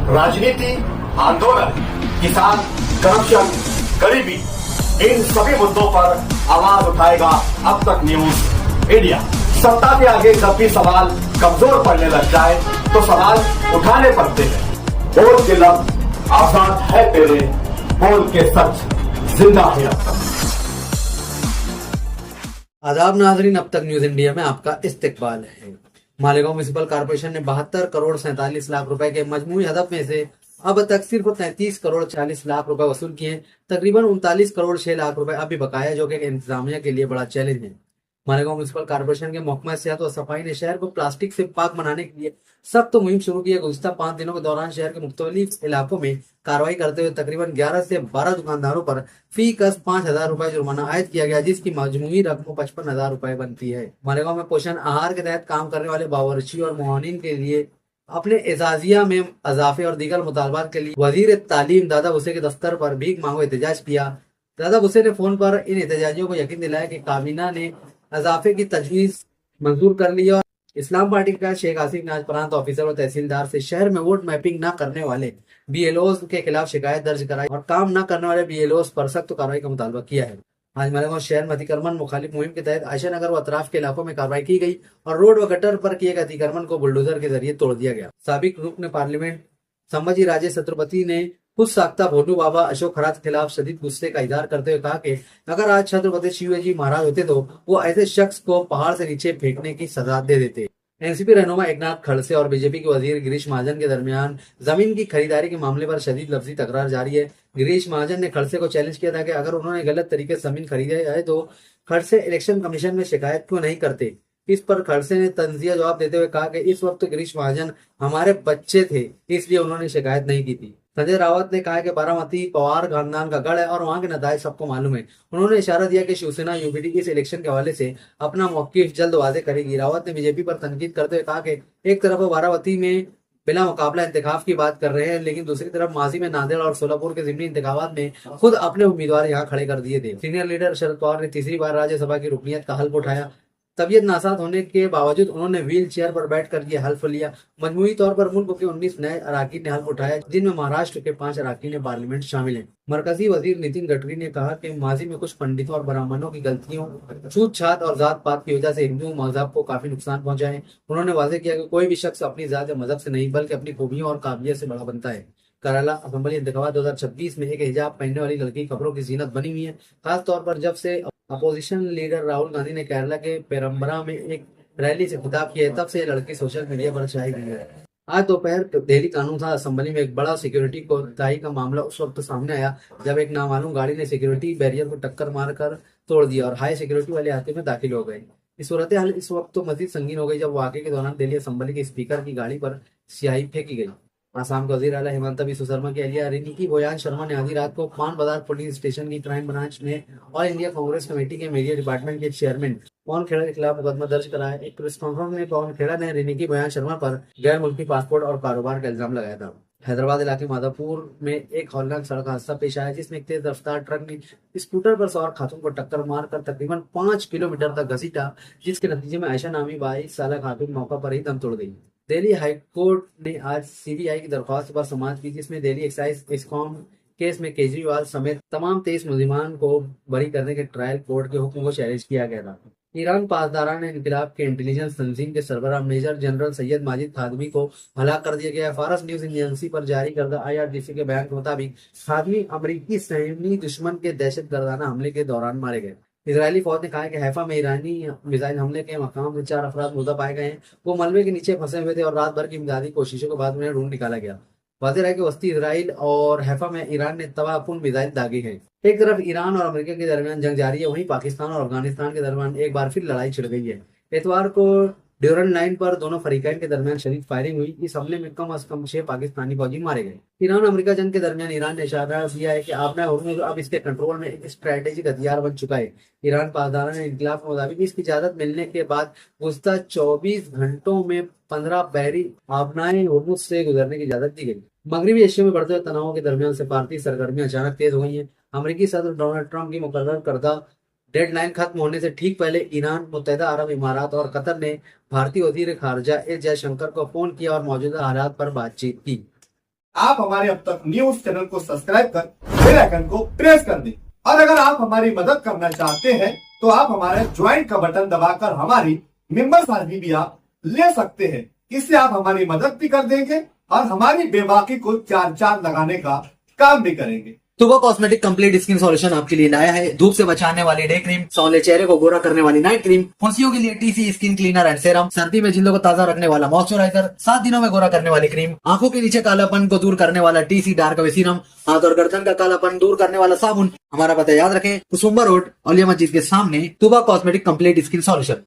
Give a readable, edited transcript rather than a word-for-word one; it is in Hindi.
राजनीति, आंदोलन, किसान, करप्शन, गरीबी, इन सभी मुद्दों पर आवाज उठाएगा अब तक न्यूज इंडिया। सत्ता के आगे जब भी सवाल कमजोर पड़ने लग जाए तो सवाल उठाने पड़ते हैं। बोल के लफ्ज आजाद है तेरे, बोल के सच जिंदा है अब तक। आदाब नाजरीन, अब तक न्यूज इंडिया में आपका इस्तकबाल है। मालेगांव म्युनिसिपल कॉर्पोरेशन ने 72 करोड़ 47 लाख रुपए के मजमूई हदफ में से अब तक सिर्फ 33 करोड़ 40 लाख रुपए वसूल किए। तकरीबन 39 करोड़ 6 लाख रुपए अभी बकाया, जो कि इंतजामिया के लिए बड़ा चैलेंज है। मालेगांव म्युनिसिपल कॉर्पोरेशन के महकमा सेहत और सफाई ने शहर को प्लास्टिक से पाक बनाने के लिए सख्त मुहिम शुरू की है। गुज़िश्ता 5 दिनों के दौरान शहर के मुख्तलिफ इलाकों में कार्रवाई करते हुए तकरीबन 11 से 12 दुकानदारों पर फी कस 5,000 रुपए जुर्माना आयद किया गया, जिसकी मजमूई रकम 55,000 रुपए बनती है। मालेगांव में पोषण आहार के तहत काम करने वाले बावर्ची और मुआनिन के लिए अपने एजाजिया में इजाफे और दीगर मुतालबात के लिए वजीर तालीम दादा भुसे के दफ्तर पर भीख मांगो एहतजाज किया। दादा भुसे ने फोन पर इन एहतजाजियों को यकीन दिलाया कि काबीना ने इजाफे की तजवीज मंजूर कर ली और इस्लाम पार्टी का शेख आसिफ ने आज प्रांत ऑफिसर और तहसीलदार से शहर में वोट मैपिंग न करने वाले बीएलओ के खिलाफ शिकायत दर्ज कराई और काम न करने वाले बीएलओ पर सख्त कार्रवाई का मुतालबा किया है। आज मालेगांव शहर में अतिक्रमण मुखालिफ मुहिम के तहत आयशा नगर व अतराफ के इलाकों में कार्रवाई की गई और रोड व गटर पर किए गए अतिक्रमण को बुलडोजर के जरिए तोड़ दिया गया। साबिक रुकन पार्लियामेंट संभाजी राजे छत्रपति ने खुद साख्ता भोलू बाबा अशोक खरात के खिलाफ शदीद गुस्से का इजहार करते हुए कहा कि अगर आज छत्रपति शिवाजी महाराज होते तो वो ऐसे शख्स को पहाड़ से नीचे फेंकने की सजा दे देते। एनसीपी रहनुमा एकनाथ खड़से और बीजेपी के वजीर गिरीश महाजन के दरमियान जमीन की खरीदारी के मामले पर शदीद लफ्जी तकरार जारी है। गिरीश महाजन ने खड़से को चैलेंज किया था कि अगर उन्होंने गलत तरीके से जमीन खरीदी है तो खड़से इलेक्शन कमीशन में शिकायत क्यों नहीं करते। इस पर खड़से ने तंजिया जवाब देते हुए कहा कि इस वक्त गिरीश महाजन हमारे बच्चे थे, इसलिए उन्होंने शिकायत नहीं की थी। संजय रावत ने कहा कि बारामती पवार खानदान का गढ़ है और वहां के नतायज सबको मालूम है। उन्होंने इशारा दिया कि शिवसेना यूपीटी इस इलेक्शन के हवाले से अपना मौकिफ जल्द वाजे करेगी। रावत ने बीजेपी पर तनकीद करते हुए कहा कि एक तरफ वो बारामती में बिला मुकाबला इंतखाब की बात कर रहे हैं, लेकिन दूसरी तरफ माजी में नांदेड़ और सोलापुर के जिमनी इंतखाबात में खुद अपने उम्मीदवार यहाँ खड़े कर दिए थे। सीनियर लीडर शरद पवार ने तीसरी बार राज्यसभा की रुकनीत का हल्फ उठाया। तबीयत नासाज होने के बावजूद उन्होंने व्हील चेयर पर बैठकर यह हल्फ लिया। मजमूई तौर पर मुल्क के 19 नए अराकीन ने हल्फ उठाया, जिनमें महाराष्ट्र के 5 अराकीन पार्लियामेंट शामिल हैं। मरकजी वजीर नितिन गडकरी ने कहा कि माजी में कुछ पंडितों और ब्राह्मणों की गलतियों, छूत छात और जात पात की वजह से हिंदू मजहब को काफी नुकसान पहुंचा है। उन्होंने वाजे किया कि कोई भी शख्स अपनी जात या मजहब से नहीं बल्कि अपनी खूबियों और काबिलियत से बड़ा बनता है। केरला असेंबली इंतखाबात 2026 में एक हिजाब पहनने वाली लड़की खबरों की जीनत बनी हुई है, खास तौर पर जब से अपोजिशन लीडर राहुल गांधी ने केरला के पेरम्बरा में एक रैली से खिताब किया है, तब से ये लड़की सोशल मीडिया पर छाई गई है। आज दोपहर दिल्ली कानून साज असेंबली में एक बड़ा सिक्योरिटी कोताही का मामला उस वक्त सामने आया जब एक नामालूम गाड़ी ने सिक्योरिटी बैरियर को टक्कर मारकर तोड़ दिया और हाई सिक्योरिटी वाले इलाके में दाखिल हो गए। इस सूरत हाल इस वक्त तो मजीद संगीन हो गई जब वाकई के दौरान दिल्ली असेंबली के स्पीकर की गाड़ी पर स्याही फेंकी गई। आसाम के वजीर आला हेमंत बिस्वा शर्मा की अहलिया रिनिकी बोयान शर्मा ने आधी रात को पान बाजार पुलिस स्टेशन की क्राइम ब्रांच में ऑल इंडिया कांग्रेस कमेटी के मीडिया डिपार्टमेंट के चेयरमैन पवन खेड़ा के खिलाफ मुकदमा दर्ज कराया। एक प्रेस कॉन्फ्रेंस में पवन खेड़ा ने रिनिकी बोयान शर्मा पर गैर मुल्की पासपोर्ट और कारोबार का इल्जाम लगाया था। हैदराबाद इलाके माधापुर में एक हौलनाक सड़क हादसा पेश आया, जिसमें एक तेज रफ्तार ट्रक ने स्कूटर पर सवार खातून को टक्कर मारकर तकरीबन 5 किलोमीटर तक घसीटा, जिसके नतीजे में आयशा नामी 22 साल खातून मौका पर ही दम तोड़ गई। दिल्ली हाईकोर्ट ने आज सीबीआई की दरख्वास्त पर समाअत की, जिसमें दिल्ली एक्साइज एस्कॉम केस में केजरीवाल समेत तमाम 23 मुलजिमान को बरी करने के ट्रायल कोर्ट के हुक्म को चैलेंज किया गया था। ईरान पासदारान इनकलाब के इंटेलिजेंस तंजीम के सरबराह मेजर जनरल सैयद माजिद खादमी को हलाक कर दिया गया। फारस न्यूज एजेंसी पर जारी करदा IRGC के बयान के मुताबिक खादमी अमरीकी सहनी दुश्मन के दहशतगर्दाना हमले के दौरान मारे गए। इजरायली फौज ने कहा है कि हैफा में ईरानी मिसाइल हमले के मकाम में 4 अफराद मुर्दा पाए गए हैं। वो मलबे के नीचे फंसे हुए थे और रात भर की इमदादी कोशिशों के बाद उन्हें ढूंढ निकाला गया। वाज़ेह है कि वस्ती इजराइल और हैफा में ईरान ने तबाहकुन मिसाइल दागे हैं। एक तरफ ईरान और अमेरिका के दरमियान जंग जारी है, वहीं पाकिस्तान और अफगानिस्तान के दरमियान एक बार फिर लड़ाई छिड़ गई है। इतवार को ड्यूरन लाइन पर दोनों फरीकैन के दरमियान शदीद फायरिंग हुई। इस हमले में कम से कम 6 पाकिस्तानी फौजी मारे गए। ईरान अमेरिका जंग के दरमियान ईरान ने इशारा दिया है कि आपना होर्मुज़ अब इसके कंट्रोल में एक स्ट्रेटेजिक हथियार बन चुका है। ईरान पासदारान इनकलाब के मुताबिक इसकी इजाजत मिलने के बाद गुज़श्ता 24 घंटों में 15 बहरी आबनाए होर्मुज़ से गुजरने की इजाजत दी गई। मगरबी एशिया में बढ़ते हुए तनाव के दरमियान सिफारती सरगर्मियां अचानक तेज हो गई हैं। अमेरिकी सदर डोनाल्ड ट्रंप की मुकर्रर करदा डेडलाइन खत्म होने से ठीक पहले ईरान, मुत्तहिदा अरब इमारात और कतर ने भारतीय वजीर खारजा एस जयशंकर को फोन किया और मौजूदा हालात पर बातचीत की। आप हमारे अब तक न्यूज चैनल को सब्सक्राइब कर बेल आइकन को प्रेस कर दें। और अगर आप हमारी मदद करना चाहते हैं तो आप हमारे ज्वाइन का बटन दबाकर हमारी मेंबर्स आदमी भी आप ले सकते हैं। इससे आप हमारी मदद भी कर देंगे और हमारी बेबाकी को चार चांद लगाने का काम भी करेंगे। तुबा कॉस्मेटिक कंप्लीट स्किन सॉल्यूशन आपके लिए लाया है धूप से बचाने वाली डे क्रीम, सौले चेहरे को गोरा करने वाली नाइट क्रीम, फुंसियों के लिए TC skin cleaner and serum, सर्दी में जिल्दों को ताजा रखने वाला मॉइस्चराइजर, 7 दिनों में गोरा करने वाली क्रीम, आंखों के नीचे कालापन को दूर करने वाला टीसी डार्क वे सीरम, हाथ और गर्दन का कालापन दूर करने वाला साबुन। हमारा पता याद रखें, कुसुम्बा रोड, औलिया मस्जिद के सामने, तुबा कॉस्मेटिक कंप्लीट स्किन सॉल्यूशन।